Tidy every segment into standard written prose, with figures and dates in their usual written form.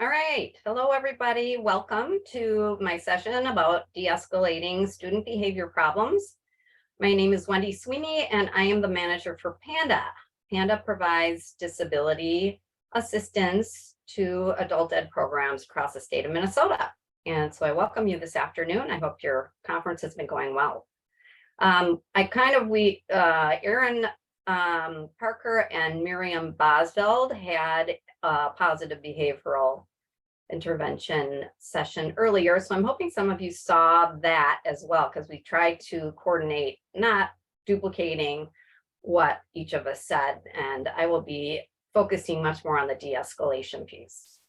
All right. Hello, everybody. Welcome to my session about de-escalating student behavior problems. My name is Wendy Sweeney, and I am the manager for PANDA. PANDA provides disability assistance to adult ed programs across the state of Minnesota. And so I welcome you this afternoon. I hope your conference has been going well. Erin Parker and Miriam Bosveld had a positive behavioral intervention session earlier. So I'm hoping some of you saw that as well, because we tried to coordinate, not duplicating what each of us said. And I will be focusing much more on the de-escalation piece.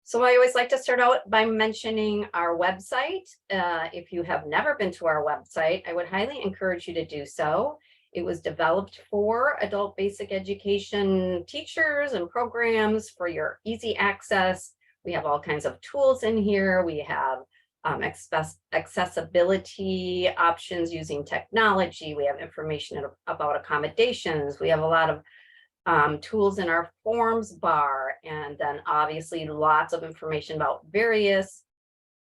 So I always like to start out by mentioning our website. If you have never been to our website, I would highly encourage you to do so. It was developed for adult basic education teachers and programs for your easy access. We have all kinds of tools in here. We have accessibility options using technology. We have information about accommodations. We have a lot of tools in our forms bar, and then obviously lots of information about various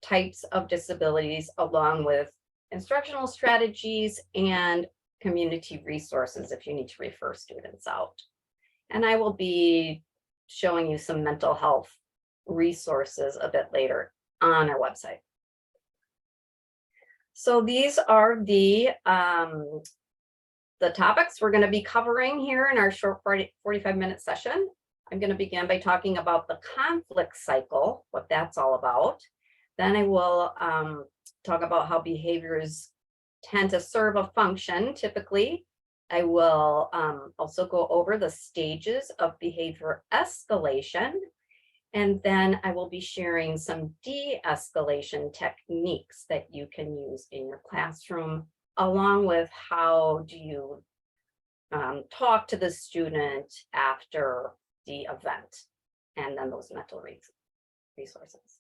types of disabilities, along with instructional strategies and community resources if you need to refer students out. And I will be showing you some mental health resources a bit later on our website. So these are the topics we're going to be covering here in our short 45-minute session. I'm going to begin by talking about the conflict cycle, what that's all about. Then I will talk about how behaviors tend to serve a function typically. I will also go over the stages of behavior escalation. And then I will be sharing some de-escalation techniques that you can use in your classroom, along with how do you talk to the student after the event, and then those mental resources.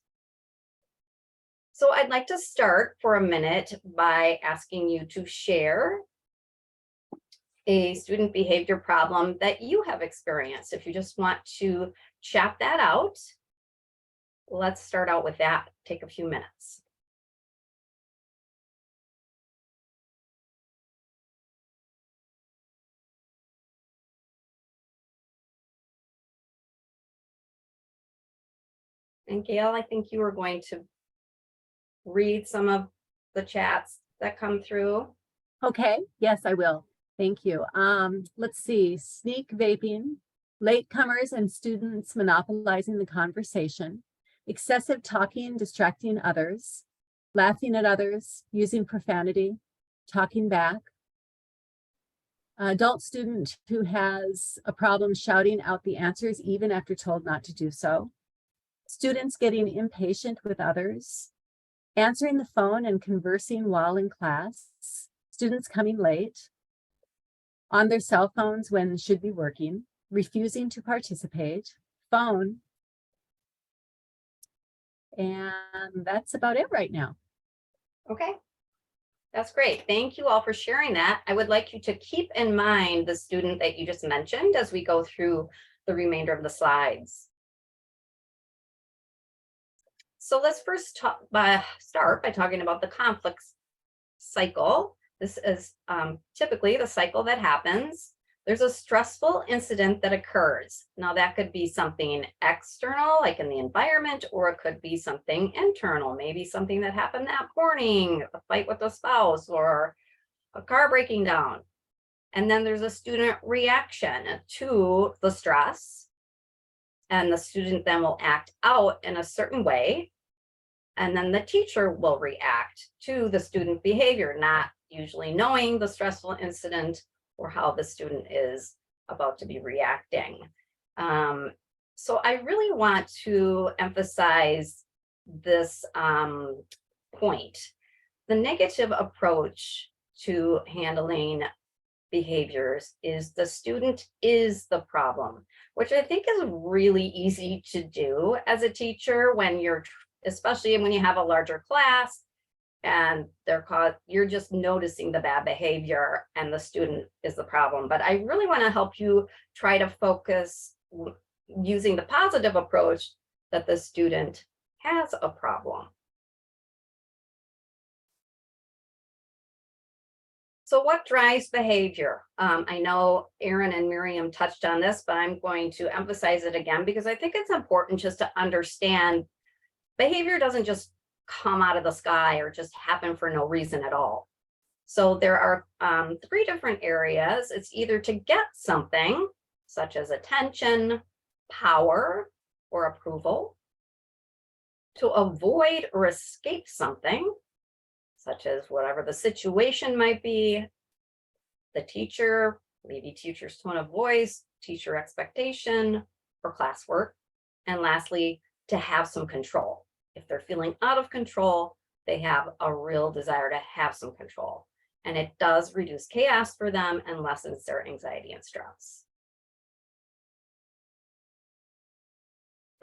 So I'd like to start for a minute by asking you to share a student behavior problem that you have experienced. If you just want to chat that out, let's start out with that. Take a few minutes. And Gail, I think you were going to read some of the chats that come through. Okay, yes, I will. Thank you. Let's see, sneak vaping, latecomers and students monopolizing the conversation, excessive talking, distracting others, laughing at others, using profanity, talking back, adult student who has a problem shouting out the answers even after told not to do so, students getting impatient with others, answering the phone and conversing while in class, students coming late, on their cell phones when should be working, refusing to participate, phone, and that's about it right now. Okay, that's great. Thank you all for sharing that. I would like you to keep in mind the student that you just mentioned as we go through the remainder of the slides. So let's first start by talking about the conflict cycle. This is typically the cycle that happens. There's a stressful incident that occurs. Now that could be something external, like in the environment, or it could be something internal, maybe something that happened that morning, a fight with a spouse or a car breaking down. And then there's a student reaction to the stress, and the student then will act out in a certain way. And then the teacher will react to the student behavior, not usually knowing the stressful incident or how the student is about to be reacting. So I really want to emphasize this point. The negative approach to handling behaviors is the student is the problem, which I think is really easy to do as a teacher when you're, especially when you have a larger class and you're just noticing the bad behavior and the student is the problem. But I really want to help you try to focus using the positive approach that the student has a problem. So what drives behavior? I know Erin and Miriam touched on this, but I'm going to emphasize it again because I think it's important just to understand behavior doesn't just come out of the sky or just happen for no reason at all. So there are 3 different areas. It's either to get something, such as attention, power, or approval, to avoid or escape something, such as whatever the situation might be, the teacher, maybe teacher's tone of voice, teacher expectation, or classwork. And lastly, to have some control. If they're feeling out of control, they have a real desire to have some control. And it does reduce chaos for them and lessens their anxiety and stress.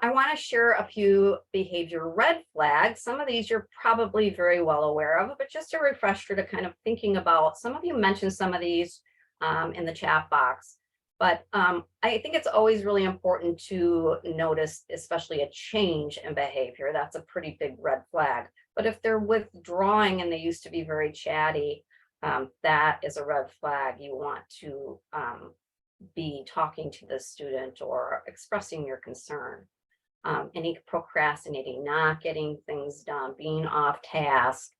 I want to share a few behavior red flags. Some of these you're probably very well aware of, but just a refresher to kind of thinking about. Some of you mentioned some of these in the chat box, but I think it's always really important to notice, especially a change in behavior. That's a pretty big red flag. But if they're withdrawing and they used to be very chatty, that is a red flag. You want to be talking to the student or expressing your concern. Any procrastinating, not getting things done, being off task,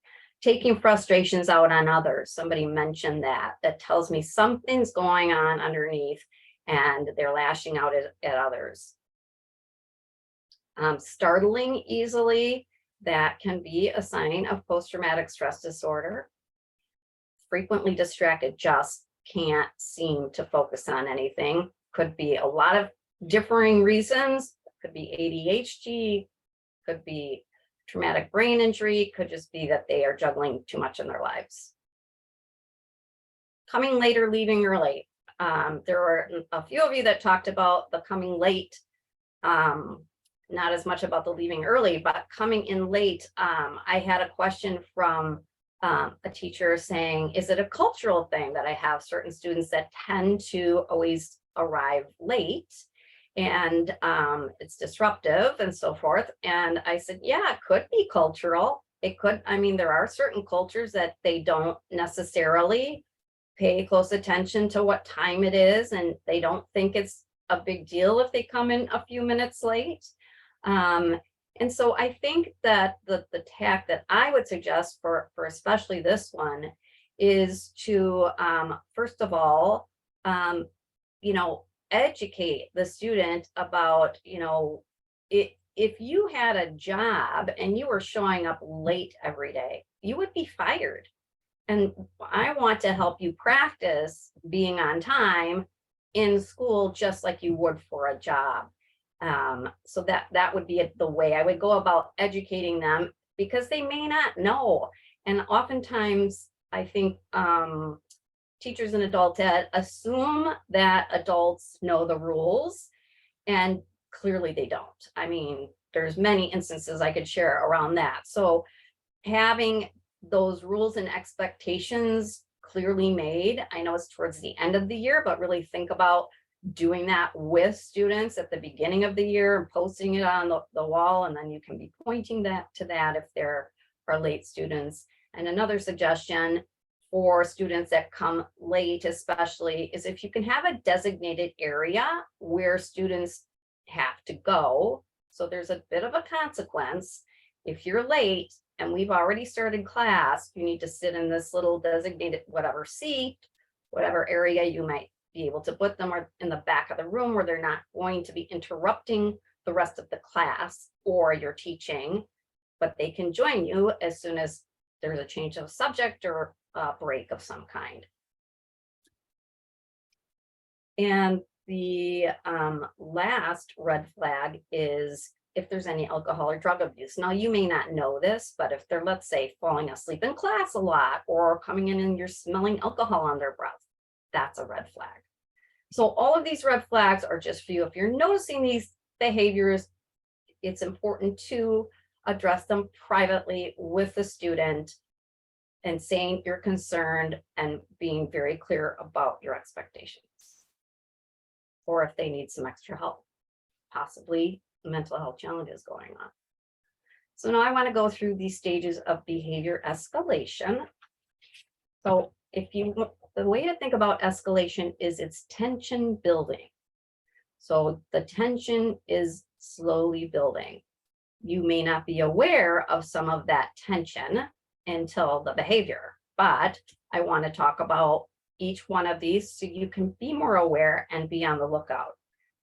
taking frustrations out on others. Somebody mentioned that. That tells me something's going on underneath and they're lashing out at others. Startling easily, that can be a sign of post-traumatic stress disorder. Frequently distracted, just can't seem to focus on anything. Could be a lot of differing reasons. Could be ADHD, could be traumatic brain injury, could just be that they are juggling too much in their lives. Coming late or leaving early. There were a few of you that talked about the coming late, not as much about the leaving early, but coming in late. I had a question from a teacher saying, is it a cultural thing that I have certain students that tend to always arrive late? And it's disruptive and so forth. And I said, yeah, it could be cultural. It could, I mean, there are certain cultures that they don't necessarily pay close attention to what time it is, and they don't think it's a big deal if they come in a few minutes late. And so I think that the tack that I would suggest for especially this one is to, first of all, educate the student about, if you had a job and you were showing up late every day, you would be fired. And I want to help you practice being on time in school, just like you would for a job. So that would be the way I would go about educating them, because they may not know. And oftentimes I think, teachers in adult ed assume that adults know the rules, and clearly they don't. I mean, there's many instances I could share around that. So having those rules and expectations clearly made, I know it's towards the end of the year, but really think about doing that with students at the beginning of the year and posting it on the wall, and then you can be pointing to that if there are late students. And another suggestion for students that come late especially is if you can have a designated area where students have to go. So there's a bit of a consequence. If you're late and we've already started class, you need to sit in this little designated whatever seat, whatever area you might be able to put them, or in the back of the room where they're not going to be interrupting the rest of the class or your teaching, but they can join you as soon as there's a change of subject or a break of some kind. And the last red flag is if there's any alcohol or drug abuse. Now, you may not know this, but if they're, let's say, falling asleep in class a lot, or coming in and you're smelling alcohol on their breath, that's a red flag. So all of these red flags are just for you. If you're noticing these behaviors, it's important to address them privately with the student and saying you're concerned and being very clear about your expectations, or if they need some extra help. possibly mental health challenges going on. So now I want to go through these stages of behavior escalation. So the way to think about escalation is it's tension building. So the tension is slowly building. You may not be aware of some of that tension until the behavior, but I want to talk about each one of these so you can be more aware and be on the lookout.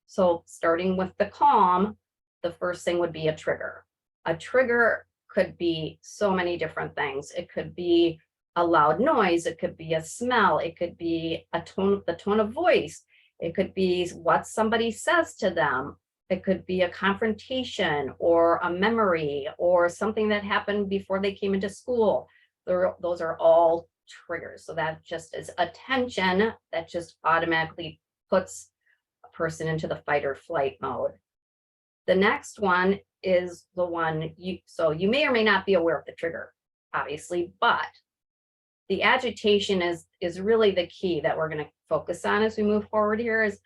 So starting with the calm, the first thing would be a trigger. A trigger could be so many different things. It could be a loud noise. It could be a smell. It could be the tone of voice. It could be what somebody says to them. It could be a confrontation or a memory or something that happened before they came into school. Those are all triggers. So that just is a tension that just automatically puts a person into the fight or flight mode. The next one is the one so you may or may not be aware of the trigger, obviously, but the agitation is really the key that we're going to focus on as we move forward here. Is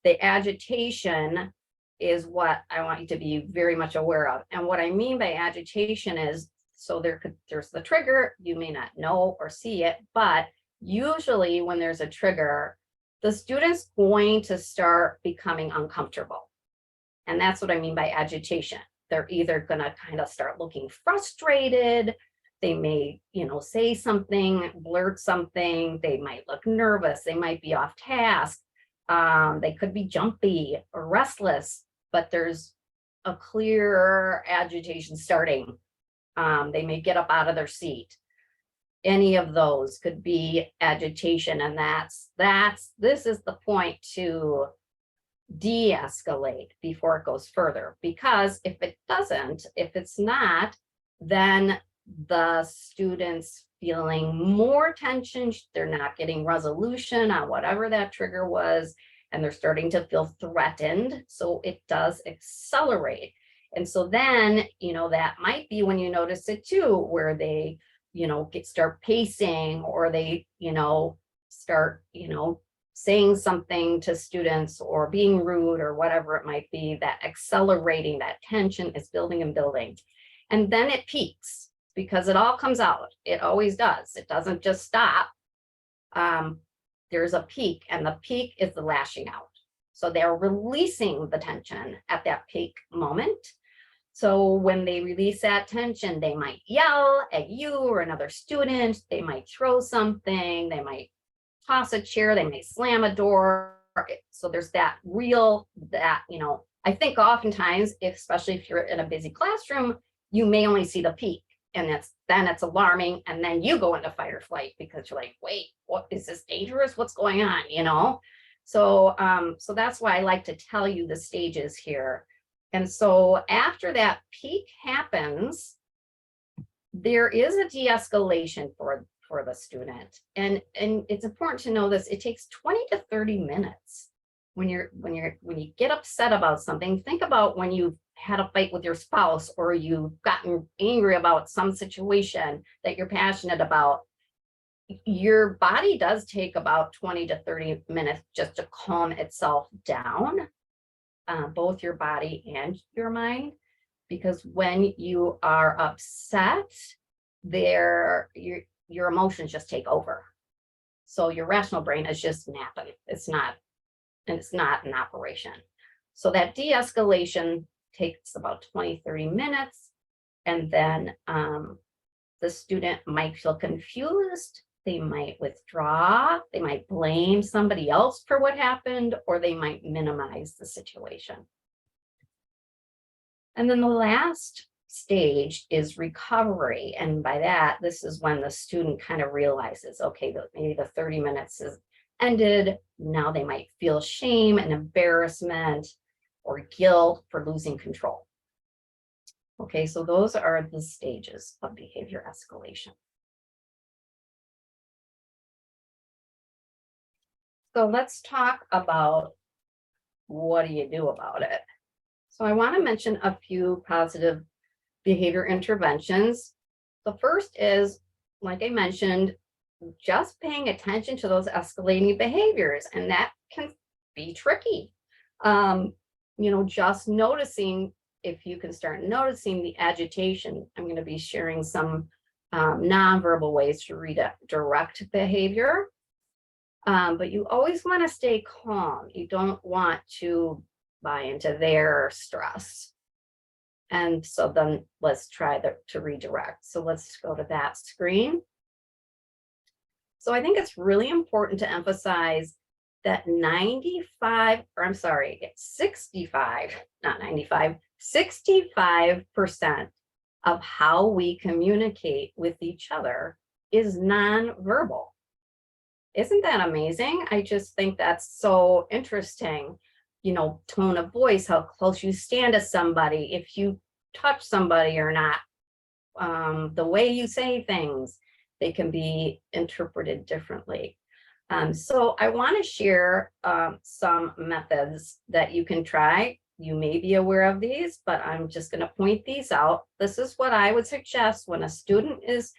the agitation is what I want you to be very much aware of. And what I mean by agitation is, so there's the trigger, you may not know or see it, but usually when there's a trigger, the student's going to start becoming uncomfortable. And that's what I mean by agitation. They're either going to kind of start looking frustrated. They may, say something, blurt something. They might look nervous. They might be off task. They could be jumpy or restless, but there's a clear agitation starting. They may get up out of their seat. Any of those could be agitation. And this is the point to de-escalate before it goes further, because if it's not, then the students feeling more tension, they're not getting resolution on whatever that trigger was, and they're starting to feel threatened. So it does accelerate. And so then, that might be when you notice it too, where they, start pacing, or they, start, saying something to students or being rude or whatever it might be. That accelerating, that tension is building and building. And then it peaks, because it all comes out. It always does. It doesn't just stop. There's a peak, and the peak is the lashing out. So they're releasing the tension at that peak moment. So when they release that tension, they might yell at you or another student. They might throw something. They might toss a chair. They may slam a door. So there's that I think oftentimes, especially if you're in a busy classroom, you may only see the peak, and then it's alarming. And then you go into fight or flight because you're like, wait, what is this dangerous? What's going on? So that's why I like to tell you the stages here. And so after that peak happens, there is a de-escalation for the student. And it's important to know this. It takes 20 to 30 minutes. When you get upset about something, think about when you've had a fight with your spouse, or you've gotten angry about some situation that you're passionate about. Your body does take about 20 to 30 minutes just to calm itself down, both your body and your mind, because when you are upset, your emotions just take over. So your rational brain is just napping. It's not in operation. So that de-escalation takes about 20, 30 minutes. And then the student might feel confused. They might withdraw. They might blame somebody else for what happened, or they might minimize the situation. And then the last stage is recovery. And by that, this is when the student kind of realizes, okay, maybe the 30 minutes is ended. Now they might feel shame and embarrassment or guilt for losing control. Okay, so those are the stages of behavior escalation. So let's talk about, what do you do about it? So I want to mention a few positive behavior interventions. The first is, like I mentioned, just paying attention to those escalating behaviors, and that can be tricky. just noticing, if you can start noticing the agitation. I'm going to be sharing some nonverbal ways to redirect behavior. But you always want to stay calm. You don't want to buy into their stress. And so then let's try to redirect. So let's go to that screen. So I think it's really important to emphasize that 65% of how we communicate with each other is nonverbal. Isn't that amazing? I just think that's so interesting. Tone of voice, how close you stand to somebody, if you touch somebody or not, the way you say things, they can be interpreted differently. So I want to share some methods that you can try. You may be aware of these, but I'm just going to point these out. This is what I would suggest when a student is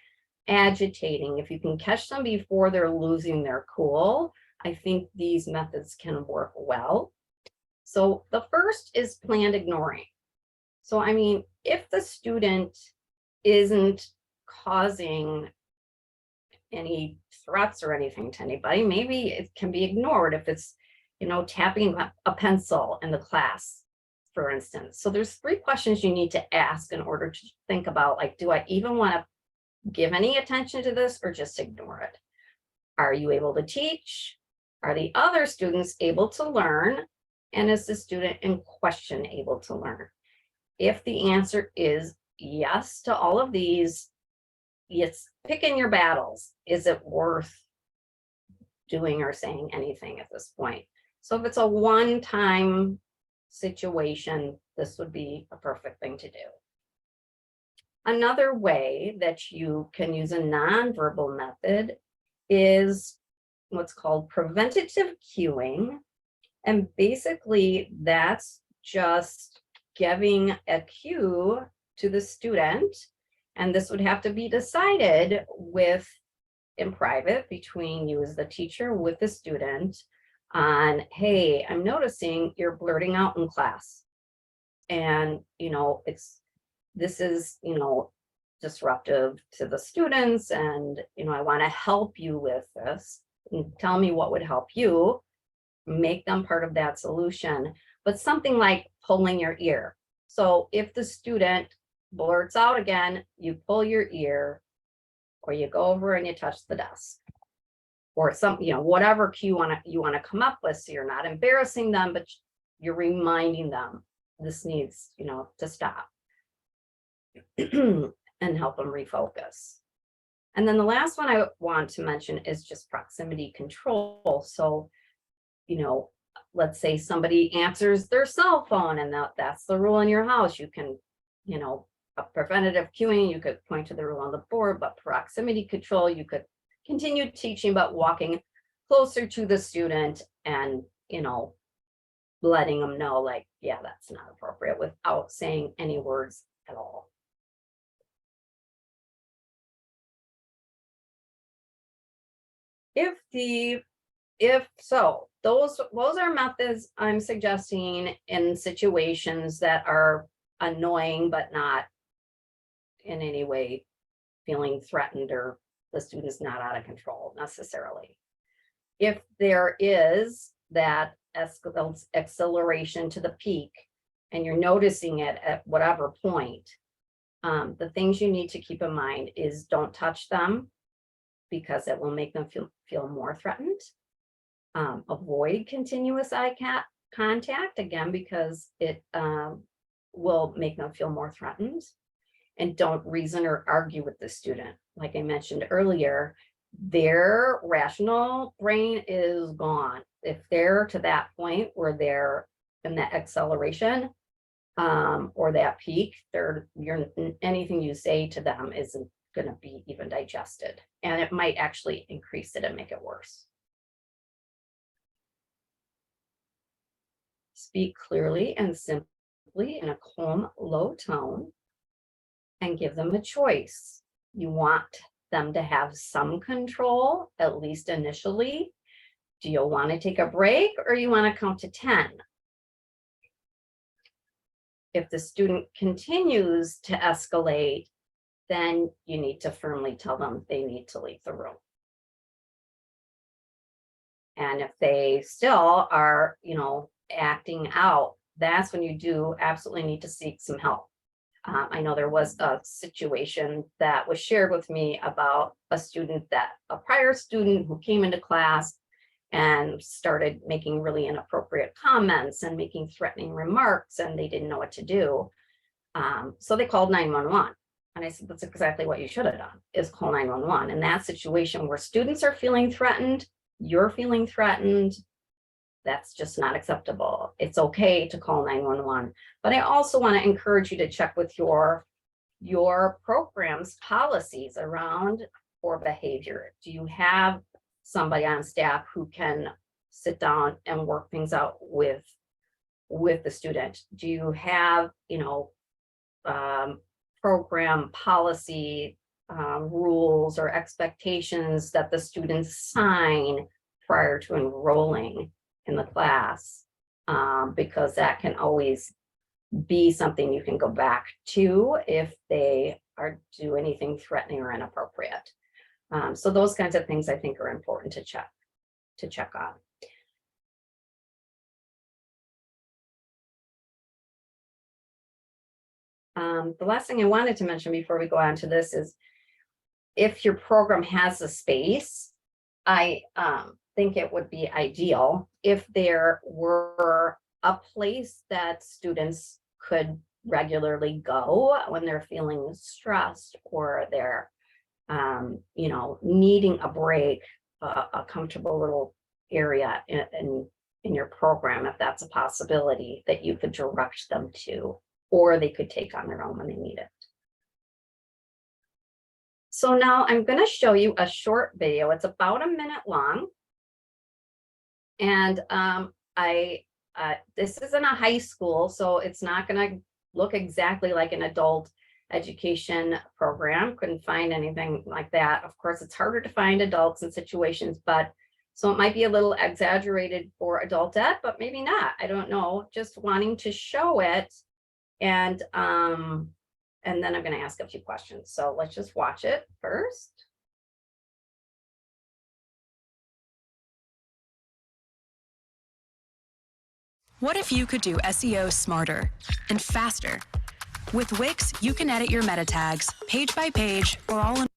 agitating. If you can catch them before they're losing their cool, I think these methods can work well. So the first is planned ignoring. So, if the student isn't causing any threats or anything to anybody, maybe it can be ignored if it's, tapping a pencil in the class, for instance. So there's 3 questions you need to ask in order to think about, like, do I even want to give any attention to this or just ignore it? Are you able to teach? Are the other students able to learn? And is the student in question able to learn? If the answer is yes to all of these, it's picking your battles. Is it worth doing or saying anything at this point? So if it's a one-time situation, this would be a perfect thing to do. Another way that you can use a nonverbal method is what's called preventative cueing. And basically, that's just giving a cue to the student. And this would have to be decided in private between you as the teacher with the student on, hey, I'm noticing you're blurting out in class. And, this is, disruptive to the students. And, I want to help you with this. And tell me what would help you. Make them part of that solution. But something like pulling your ear. So if the student blurts out again, you pull your ear, or you go over and you touch the desk, or whatever cue you want to come up with, so you're not embarrassing them, but you're reminding them this needs, to stop and help them refocus. And then the last one I want to mention is just proximity control. So, let's say somebody answers their cell phone, and that's the rule in your house. You can, a preventative cueing, you could point to the rule on the board, but proximity control, you could continue teaching, but walking closer to the student and, letting them know, like, yeah, that's not appropriate, without saying any words at all. Those are methods I'm suggesting in situations that are annoying, but not in any way feeling threatened, or the student's not out of control necessarily. If there is that acceleration to the peak and you're noticing it at whatever point, the things you need to keep in mind is don't touch them, because it will make them feel more threatened. Avoid continuous eye contact, again, because it will make them feel more threatened. And don't reason or argue with the student. Like I mentioned earlier, their rational brain is gone. If they're to that point where they're in that acceleration or that peak, anything you say to them isn't going to be even digested, and it might actually increase it and make it worse. Speak clearly and simply in a calm, low tone, and give them a choice. You want them to have some control, at least initially. Do you want to take a break, or you want to count to 10? If the student continues to escalate, then you need to firmly tell them they need to leave the room. And if they still are, acting out, that's when you do absolutely need to seek some help. I know there was a situation that was shared with me about a prior student who came into class and started making really inappropriate comments and making threatening remarks, and they didn't know what to do. So they called 911. And I said, that's exactly what you should have done, is call 911. In that situation where students are feeling threatened, you're feeling threatened, that's just not acceptable. It's okay to call 911. But I also want to encourage you to check with your program's policies around poor behavior. Do you have somebody on staff who can sit down and work things out with the student? Do you have, program policy rules or expectations that the students sign prior to enrolling in the class? Because that can always be something you can go back to if they do anything threatening or inappropriate. So those kinds of things I think are important to check on. The last thing I wanted to mention before we go on to this is, if your program has a space, I think it would be ideal if there were a place that students could regularly go when they're feeling stressed or they're needing a break, a comfortable little area in your program, if that's a possibility, that you could direct them to, or they could take on their own when they need it. So now I'm going to show you a short video. It's about a minute long. And this is in a high school, so it's not going to look exactly like an adult education program. Couldn't find anything like that. Of course, it's harder to find adults in situations, but so it might be a little exaggerated for adult ed, but maybe not. I don't know. Just wanting to show it. And then I'm going to ask a few questions. So let's just watch it first. What if you could do SEO smarter and faster? With Wix, you can edit your meta tags page by page or all in.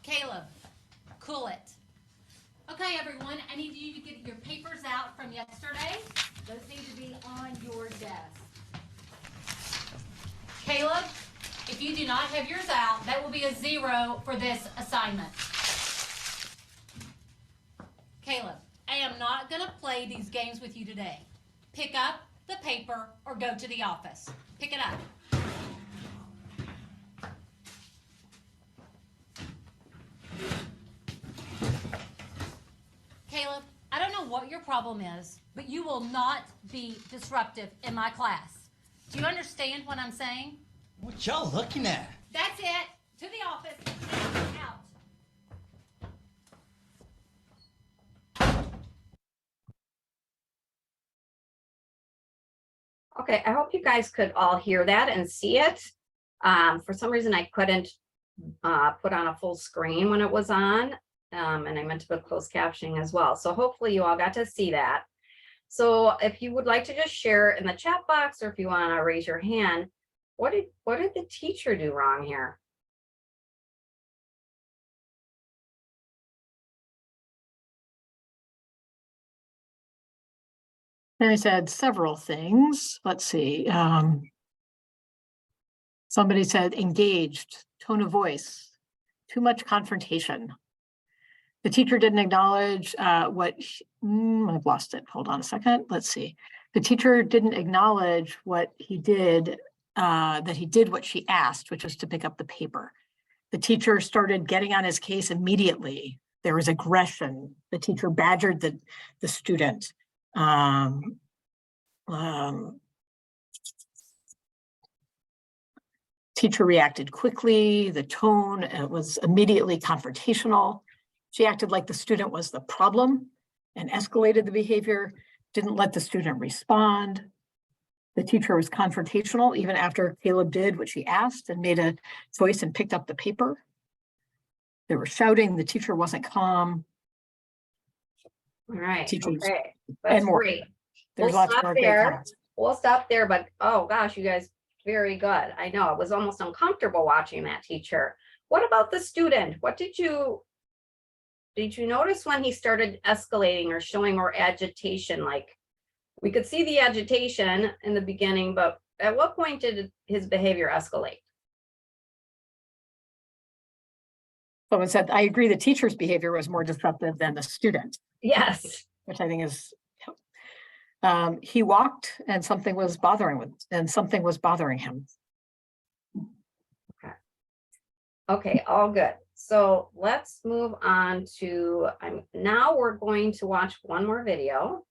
Caleb, cool it. Okay, everyone, I need you to get your papers out from yesterday. Those need to be on your desk. Caleb, if you do not have yours out, that will be a 0 for this assignment. Caleb, I am not going to play these games with you today. Pick up the paper or go to the office. Pick it up. Caleb, I don't know what your problem is, but you will not be disruptive in my class. Do you understand what I'm saying? What y'all looking at? That's it. To the office. Out. Okay, I hope you guys could all hear that and see it. For some reason, I couldn't put on a full screen when it was on, and I meant to put closed captioning as well. So hopefully you all got to see that. So if you would like to just share in the chat box, or if you want to raise your hand, what did the teacher do wrong here? I said several things. Let's see. Somebody said engaged, tone of voice, too much confrontation. The teacher didn't acknowledge I've lost it. Hold on a second. Let's see. The teacher didn't acknowledge what he did, that he did what she asked, which was to pick up the paper. The teacher started getting on his case immediately. There was aggression. The teacher badgered the student. Teacher reacted quickly. The tone was immediately confrontational. She acted like the student was the problem and escalated the behavior. didn't let the student respond. The teacher was confrontational even after Caleb did what she asked and made a choice and picked up the paper. They were shouting, the teacher wasn't calm. All right, Teachers okay, and that's more. great. There's We'll lots stop more great there. comments. We'll stop there, but oh gosh, you guys, very good. I know, it was almost uncomfortable watching that teacher. What about the student? What did you notice when he started escalating or showing more agitation? Like, we could see the agitation in the beginning, but at what point did his behavior escalate? Someone said, I agree the teacher's behavior was more disruptive than the student, Yes. which I think is, he walked and something was bothering him. Okay, all good. So let's move on to, now we're going to watch one more video.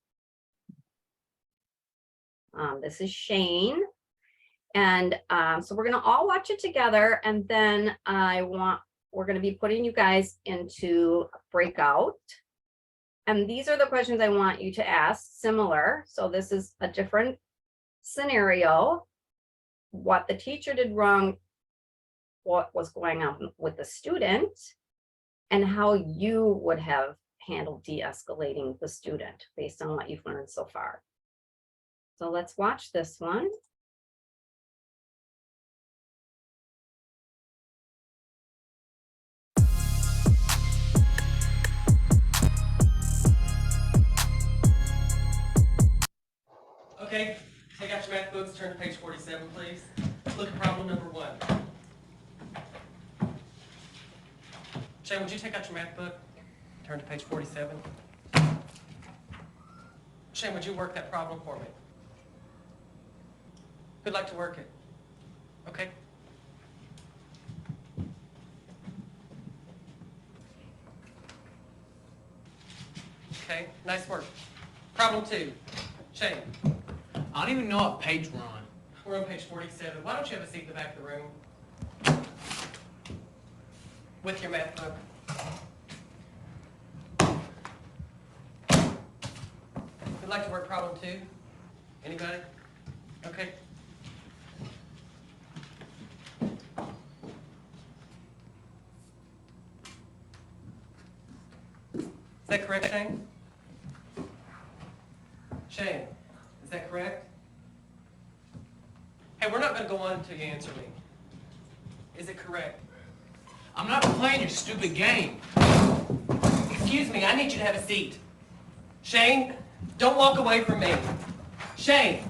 This is Shane. And so we're gonna all watch it together, and then we're gonna be putting you guys into a breakout. And these are the questions I want you to ask, similar. So this is a different scenario. What the teacher did wrong, what was going on with the student, and how you would have handled de-escalating the student based on what you've learned so far. So let's watch this one. Okay, take out your math books, turn to page 47, please. Look at problem number 1. Shane, would you take out your math book, turn to page 47? Shane, would you work that problem for me? Who'd like to work it? Okay. Okay, nice work. Problem 2. Shane. I don't even know what page we're on. We're on page 47. Why don't you have a seat in the back of the room? With your math book. Who'd like to work problem 2? Anybody? Okay. Is that correct, Shane? Shane, is that correct? Hey, we're not going to go on until you answer me. Is it correct? I'm not playing your stupid game. Excuse me, I need you to have a seat. Shane, don't walk away from me. Shane.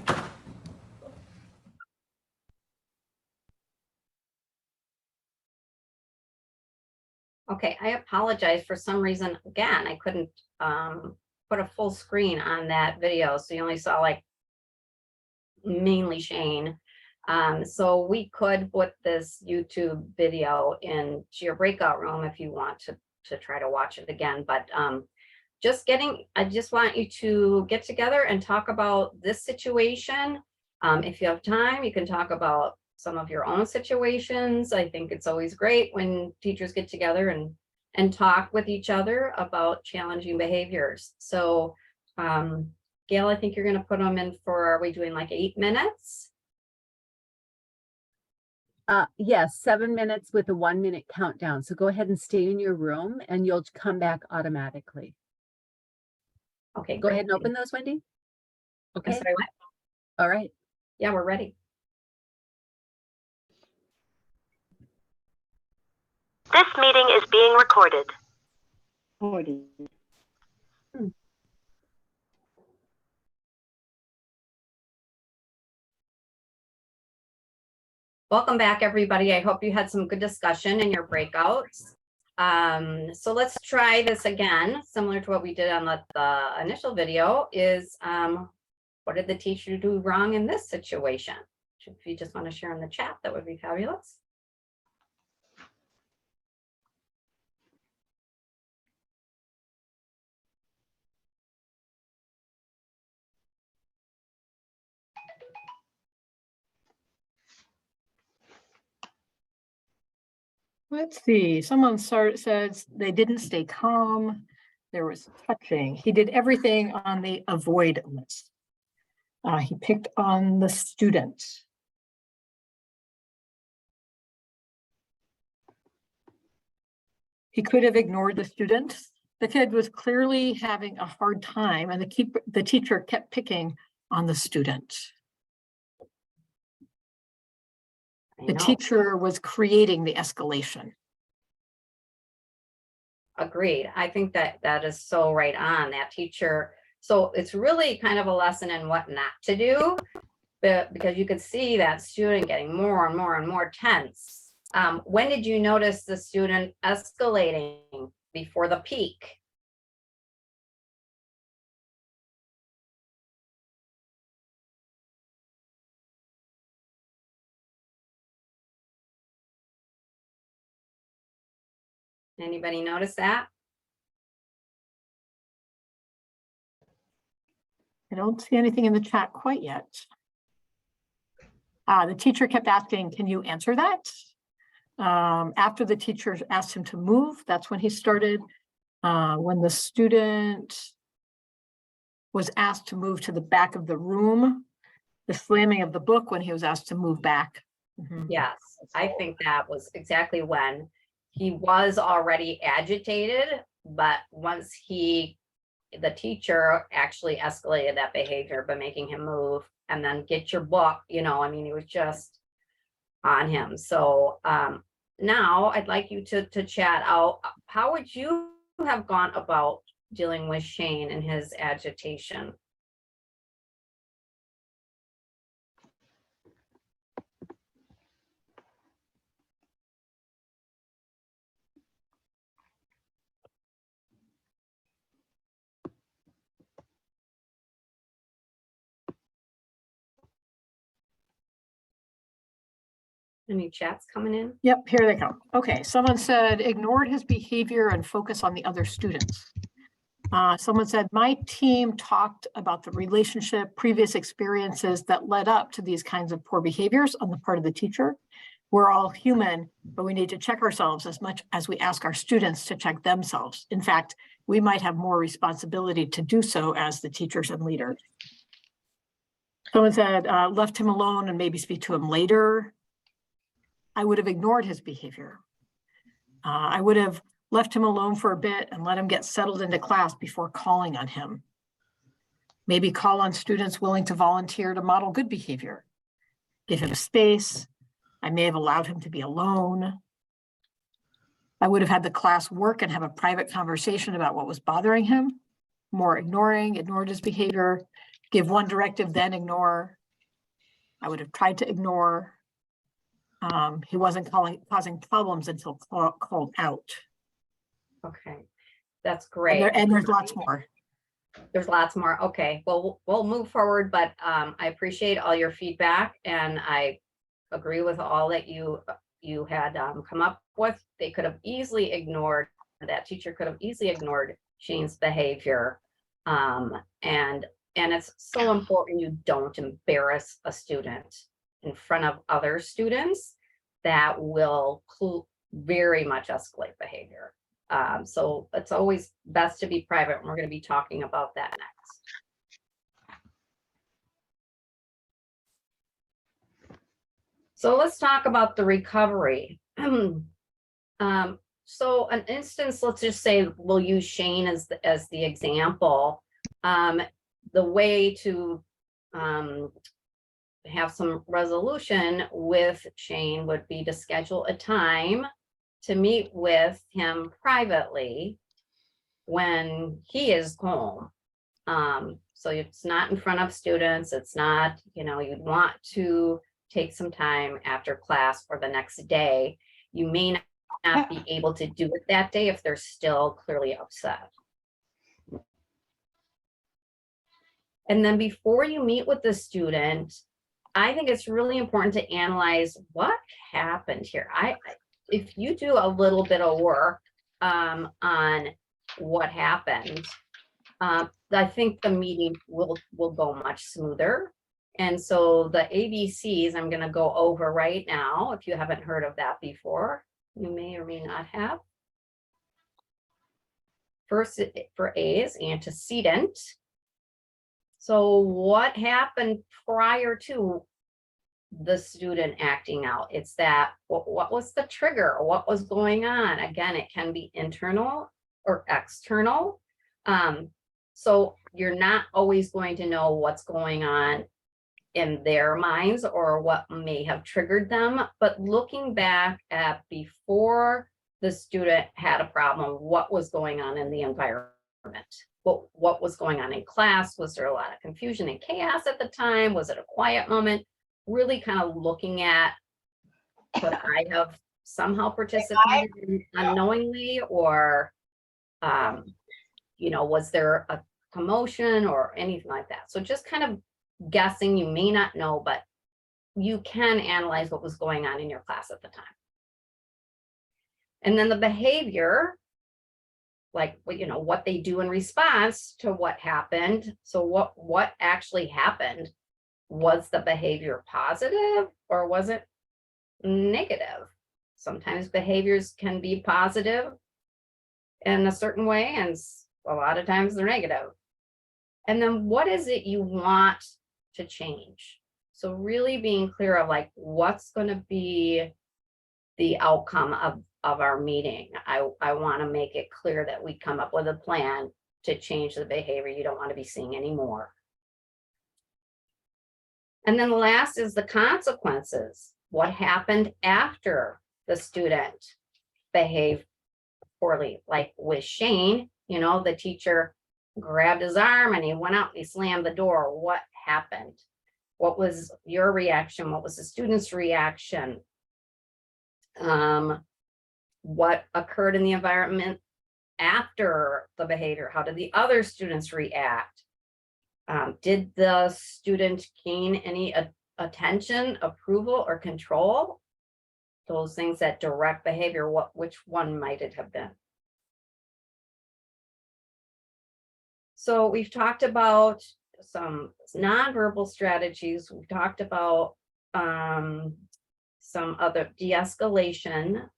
Okay, I apologize. For some reason, again, I couldn't put a full screen on that video, so you only saw like mainly Shane. So we could put this YouTube video into your breakout room if you want to try to watch it again. But I just want you to get together and talk about this situation. If you have time, you can talk about some of your own situations. I think it's always great when teachers get together and talk with each other about challenging behaviors. So Gail, I think you're going to put them in for, are we doing like 8 minutes? Yes, 7 minutes with a 1-minute countdown. So go ahead and stay in your room and you'll come back automatically. Okay, Go great. ahead and open those, Wendy. I'm Okay, sorry, what? all right. Yeah, we're ready. This meeting is being recorded. Welcome back, everybody. I hope you had some good discussion in your breakouts. So let's try this again, similar to what we did on the initial video, is what did the teacher do wrong in this situation? If you just want to share in the chat, that would be fabulous. Let's see, someone says they didn't stay calm. There was touching. He did everything on the avoid list. He picked on the student. He could have ignored the student. The kid was clearly having a hard time, and the teacher kept picking on the student. The teacher was creating the escalation. Agreed. I think that that is so right on, that teacher. So it's really kind of a lesson in what not to do, but because you could see that student getting more and more and more tense. When did you notice the student escalating before the peak? Anybody notice that? I don't see anything in the chat quite yet. The teacher kept asking, can you answer that? After the teacher asked him to move, that's when he started. When the student was asked to move to the back of the room, the slamming of the book when he was asked to move back. Yes, I think that was exactly when he was already agitated, but once the teacher actually escalated that behavior by making him move and then get your book, I mean, he was just on him. So now I'd like you to chat out. How would you have gone about dealing with Shane and his agitation? Any chats coming in? Yep, here they come. Okay, someone said ignored his behavior and focus on the other students. Someone said my team talked about the relationship, previous experiences that led up to these kinds of poor behaviors on the part of the teacher. We're all human, but we need to check ourselves as much as we ask our students to check themselves. In fact, we might have more responsibility to do so as the teachers and leaders. Someone said left him alone and maybe speak to him later. I would have ignored his behavior. I would have left him alone for a bit and let him get settled into class before calling on him. Maybe call on students willing to volunteer to model good behavior. Give him space. I may have allowed him to be alone. I would have had the class work and have a private conversation about what was bothering him. More ignored his behavior. Give one directive, then ignore. I would have tried to ignore. He wasn't causing problems until called out. Okay, that's great. And there's lots more. There's lots more. Okay, well, we'll move forward, but I appreciate all your feedback, and I agree with all that you had come up with. They could have easily ignored, that teacher could have easily ignored Shane's behavior. And it's so important you don't embarrass a student in front of other students. That will very much escalate behavior. So it's always best to be private, and we're going to be talking about that next. So let's talk about the recovery. So an instance, let's just say we'll use Shane as the example. The way to have some resolution with Shane would be to schedule a time to meet with him privately when he is home. So it's not in front of students. It's not, you'd want to take some time after class or the next day. You may not be able to do it that day if they're still clearly upset. And then before you meet with the student, I think it's really important to analyze what happened here. If you do a little bit of work on what happened, I think the meeting will go much smoother. And so the ABCs I'm going to go over right now. If you haven't heard of that before, you may or may not have. First for A is antecedent. So what happened prior to the student acting out? It's that, what was the trigger? What was going on? Again, it can be internal or external. So you're not always going to know what's going on in their minds or what may have triggered them, but looking back at before the student had a problem, what was going on in the environment? What was going on in class? Was there a lot of confusion and chaos at the time? Was it a quiet moment? Really kind of looking at, could I have somehow participated unknowingly, or was there a commotion or anything like that? So just kind of guessing. You may not know, but you can analyze what was going on in your class at the time. And then the behavior, like, what they do in response to what happened. So what actually happened? Was the behavior positive or was it negative? Sometimes behaviors can be positive in a certain way, and a lot of times they're negative. And then what is it you want to change? So really being clear of like, what's going to be the outcome of our meeting. I want to make it clear that we come up with a plan to change the behavior you don't want to be seeing anymore. And then the last is the consequences. What happened after the student behaved poorly? Like with Shane, the teacher grabbed his arm and he went out and he slammed the door. What happened? What was your reaction? What was the student's reaction? What occurred in the environment after the behavior? How did the other students react? Did the student gain any attention, approval, or control? Those things that direct behavior, which one might it have been? So we've talked about some nonverbal strategies. We've talked about some other de-escalation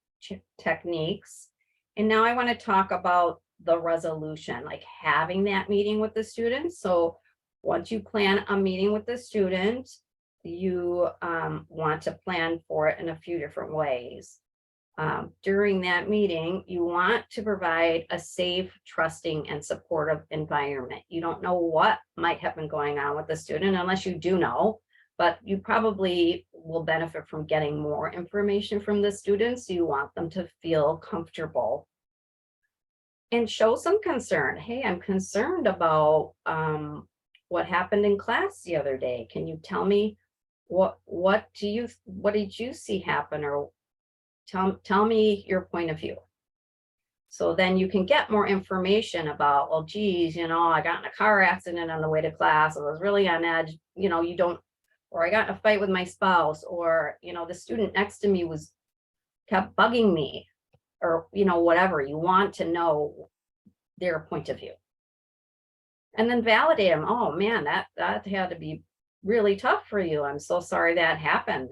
techniques. And now I want to talk about the resolution, like having that meeting with the students. So once you plan a meeting with the student, you want to plan for it in a few different ways. During that meeting, you want to provide a safe, trusting, and supportive environment. You don't know what might have been going on with the student unless you do know, but you probably will benefit from getting more information from the students. So you want them to feel comfortable and show some concern. Hey, I'm concerned about what happened in class the other day. Can you tell me what did you see happen, or tell me your point of view. So then you can get more information about, well, geez, I got in a car accident on the way to class. I was really on edge. Or I got in a fight with my spouse, or, the student next to me kept bugging me, or, whatever. You want to know their point of view. And then validate them. Oh man, that had to be really tough for you. I'm so sorry that happened.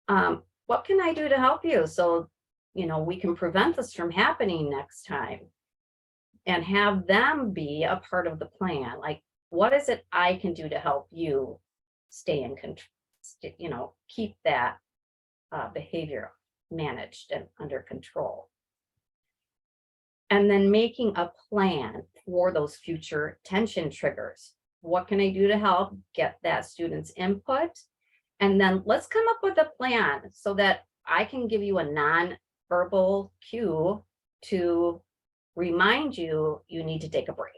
What can I do to help you? So, we can prevent this from happening next time, and have them be a part of the plan. Like, what is it I can do to help you stay in control, keep that behavior managed and under control. And then making a plan for those future tension triggers. What can I do to help get that student's input? And then let's come up with a plan so that I can give you a non-verbal cue to remind you need to take a break,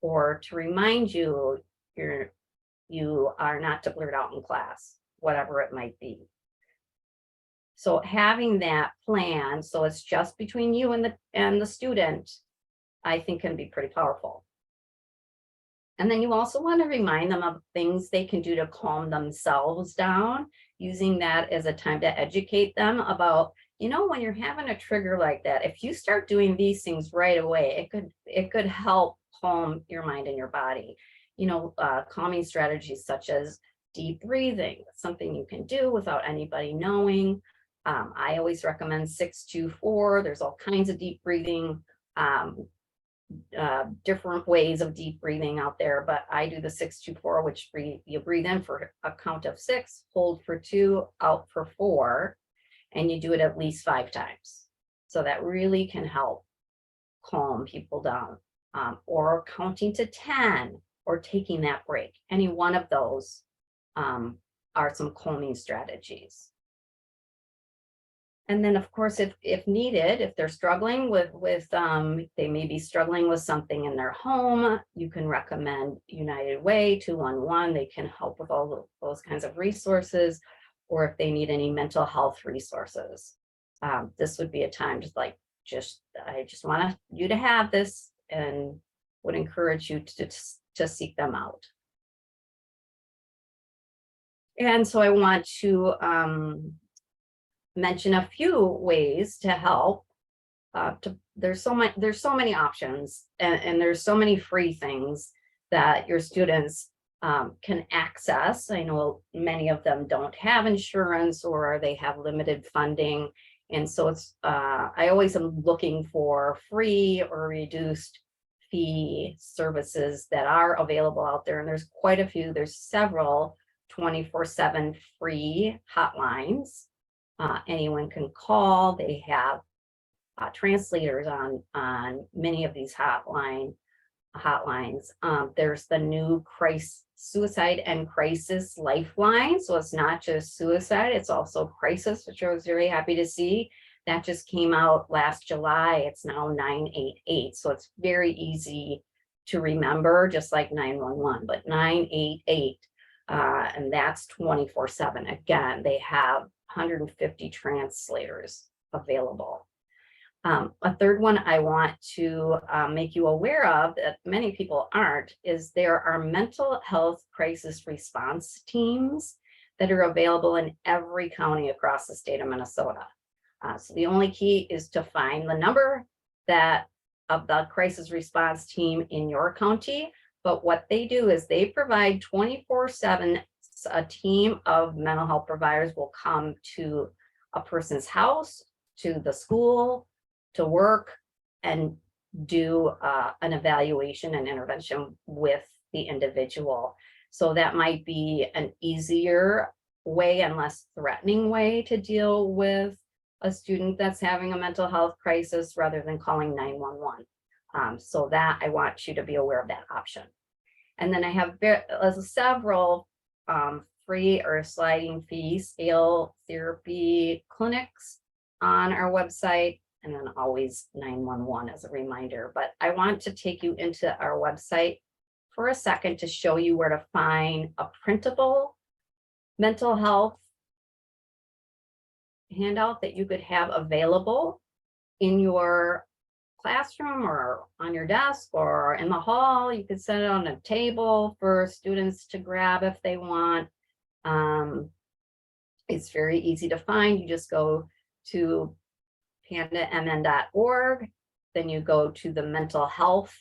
or to remind you you are not to blurt out in class, whatever it might be. So having that plan, so it's just between you and the student, I think can be pretty powerful. And then you also want to remind them of things they can do to calm themselves down, using that as a time to educate them about, when you're having a trigger like that, if you start doing these things right away, it could help calm your mind and your body. Calming strategies such as deep breathing, something you can do without anybody knowing. I always recommend 6-2-4. There's all kinds of deep breathing different ways of deep breathing out there, but I do the 6-2-4, which you breathe in for a count of 6, hold for 2, out for 4, and you do it at least 5 times. So that really can help calm people down, or counting to 10 or taking that break. Any one of those are some calming strategies. And then, of course, if needed, if they're struggling with they may be struggling with something in their home, you can recommend United Way 211. They can help with all of those kinds of resources, or if they need any mental health resources. This would be a time to I just want you to have this, and would encourage you to seek them out. And so I want to mention a few ways to help. There's so many options, and there's so many free things that your students can access. I know many of them don't have insurance, or they have limited funding. And so it's I always am looking for free or reduced fee services that are available out there. And there's quite a few. There's several 24/7 free hotlines. Anyone can call. They have translators on many of these hotlines. There's the new suicide and crisis lifeline. So it's not just suicide, it's also crisis, which I was very happy to see. That just came out last July. It's now 988. So it's very easy to remember, just like 911, but 988. And that's 24/7. Again, they have 150 translators available. A third one I want to make you aware of that many people aren't is there are mental health crisis response teams that are available in every county across the state of Minnesota. So the only key is to find the number of the crisis response team in your county. But what they do is they provide 24/7. A team of mental health providers will come to a person's house, to the school, to work, and do an evaluation and intervention with the individual. So that might be an easier way and less threatening way to deal with a student that's having a mental health crisis rather than calling 911. So that I want you to be aware of that option. And then I have several free or sliding fee scale therapy clinics on our website, and then always 911 as a reminder. But I want to take you into our website for a second to show you where to find a printable mental health handout that you could have available in your classroom or on your desk or in the hall. You could set it on a table for students to grab if they want. It's very easy to find. You just go to pandamn.org, then you go to the mental health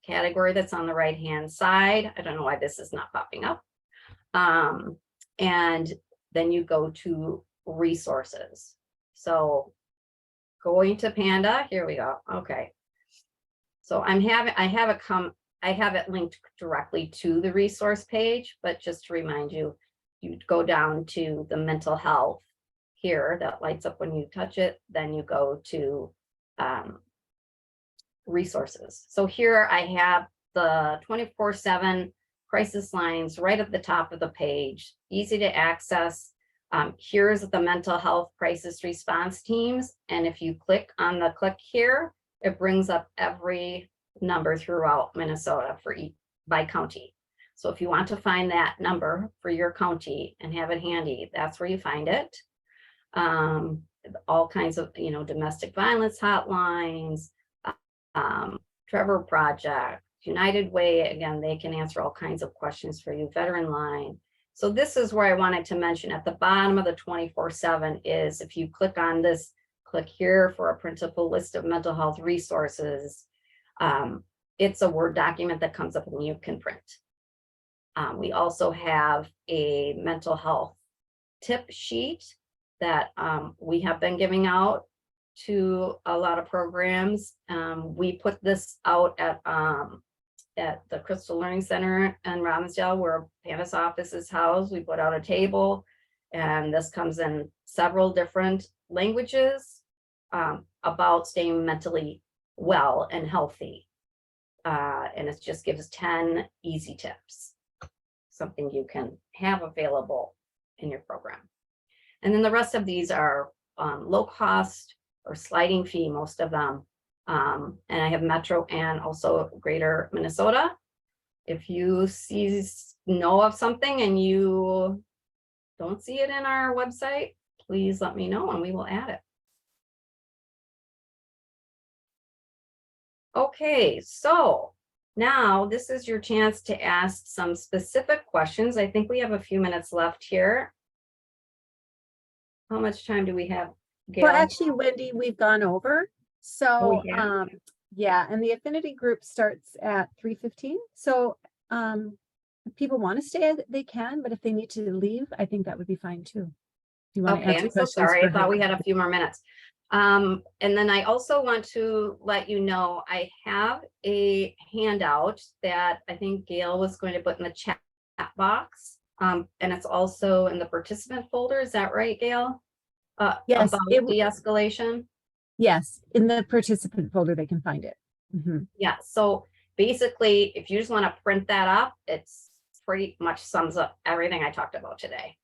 category that's on the right hand side. I don't know why this is not popping up. And then you go to resources. So going to PANDA, here we go. Okay. So I have it linked directly to the resource page, but just to remind you, you go down to the mental health here that lights up when you touch it, then you go to resources. So here I have the 24/7 crisis lines right at the top of the page, easy to access. Here's the mental health crisis response teams. And if you click on the click here, it brings up every number throughout Minnesota by county. So if you want to find that number for your county and have it handy, that's where you find it. All kinds of, domestic violence hotlines, Trevor Project, United Way, again, they can answer all kinds of questions for you, Veteran Line. So this is where I wanted to mention at the bottom of the 24/7 is if you click on this, click here for a printable list of mental health resources. It's a Word document that comes up and you can print. We also have a mental health tip sheet that we have been giving out to a lot of programs. We put this out at the Crystal Learning Center in Robbinsdale, where PANDA's office is housed. We put out a table, and this comes in several different languages about staying mentally well and healthy. And it just gives 10 easy tips, something you can have available in your program. And then the rest of these are low cost or sliding fee, most of them. And I have Metro and also Greater Minnesota. If you know of something and you don't see it in our website, please let me know and we will add it. Okay, so now this is your chance to ask some specific questions. I think we have a few minutes left here. How much time do we have, Gail? Well, actually, Wendy, we've gone over. So, yeah. yeah, and the affinity group starts at 3:15. So, if people want to stay, they can, but if they need to leave, I think that would be fine too. If you want to Okay, answer I'm so questions sorry. I for thought her. we had a few more minutes. And then I also want to let you know, I have a handout that I think Gail was going to put in the chat box. And it's also in the participant folder. Is that right, Gail? Yes, about de-escalation. yes, in the participant folder, they can find it. Mhm. Yeah, so basically, if you just want to print that up, it's pretty much sums up everything I talked about today.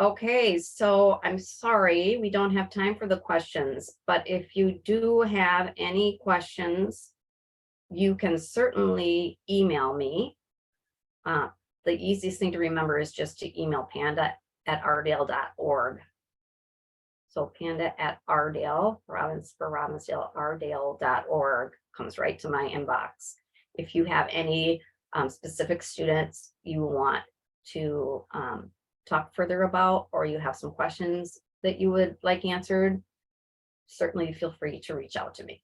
Okay, so I'm sorry, we don't have time for the questions, but if you do have any questions, you can certainly email me. The easiest thing to remember is just to email panda@ardale.org. So panda@ardale, Robbinsdale, ardale.org comes right to my inbox. If you have any specific students you want to talk further about, or you have some questions that you would like answered, certainly feel free to reach out to me.